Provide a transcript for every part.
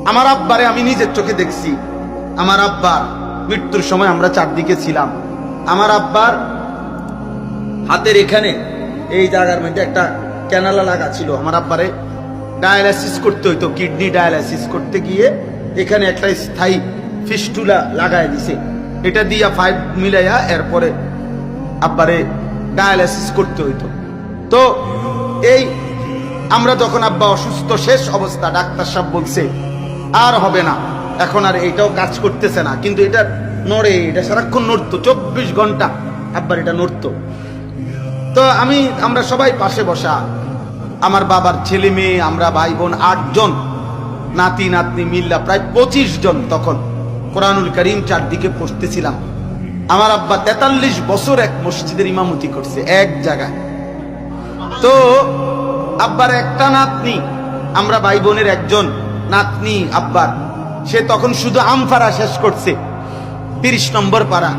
আমার আব্বারে আমি নিজের চোখে দেখছি। আমার আব্বার মৃত্যুর সময় আমরা চারদিকে ছিলাম। আমার আব্বার হাতের এখানে এই জায়গার মধ্যে একটা ক্যানালা লাগা ছিল। আমার আব্বারে ডায়ালাইসিস করতে হইতো, কিডনি ডায়ালাইসিস করতে গিয়ে এখানে একটা স্থায়ী ফিস্টুলা লাগায় দিছে। এটা দিয়া ফাইভ মিলাইয়া এরপরে আব্বারে ডায়ালাইসিস করতে হইতো। তো এই আমরা যখন আব্বা অসুস্থ শেষ অবস্থা, ডাক্তার সাহেব বলছে আর হবে না, এখন আর এটাও কাজ করতেছে না, কিন্তু এটা নড়ে, এটা সারাক্ষণ নড়তো, 24 ঘন্টা আব্বার এটা নড়তো। তো আমরা সবাই পাশে বসা, আমার বাবার ছেলে মেয়ে, আমরা ভাই বোন 8 জন, নাতি নাতনি মিল্লা প্রায় 25 জন তখন কোরআনুল কারীম চারদিকে পড়তেছিলাম। আমার আব্বা 43 বছর এক মসজিদের ইমামতি করছে এক জায়গায়। তো আব্বার একটা নাতনি, আমরা ভাই বোনের একজন নাতনি আব্বার, সে তখন শুধু আমপাড়া শেষ করছে, 30 নম্বর পাড়া।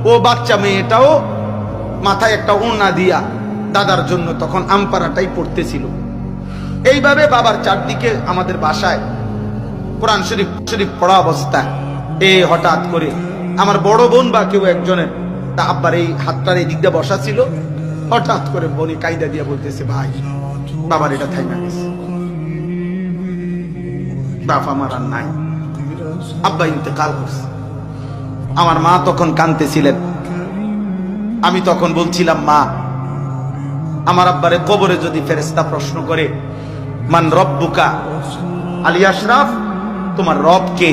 ও বাচ্চা মেয়েটাও মাথায় একটা ওড়না দিয়া দাদার জন্য তখন আমপাড়াটাই পড়তেছিল। এইভাবে বাবার চারদিকে আমাদের বাসায় কোরআন শরীফ পড়া অবস্থায় হঠাৎ করে আমার বড় বোন বা কেউ একজনের তা আব্বার এই হাতটার এই দিক দিয়ে বসা ছিল, হঠাৎ করে বোনি কায়দা দিয়ে বলতেছে, ভাই বাবার এটা থাইমা গেছে, বাপ আমার আর নাই, আব্বা ইন্তেকাল করছে। আমার মা তখন কাঁদতেছিলেন। আমি তখন বলছিলাম, মা, আমার আব্বারে কবরে যদি ফেরেশতা প্রশ্ন করে মান রব্বুকা, আলী আশরাফ তোমার রব কে,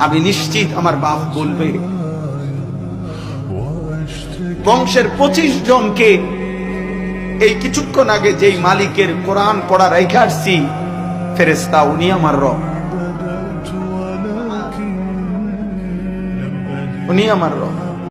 আমি নিশ্চিত আমার বাপ বলবে বংশের 25 জনকে এই কিছুক্ষণ আগে যেই মালিকের কোরআন পড়া রেখে আসছি ফেরেশতা, উনি আমার রব, উনি আমার রব।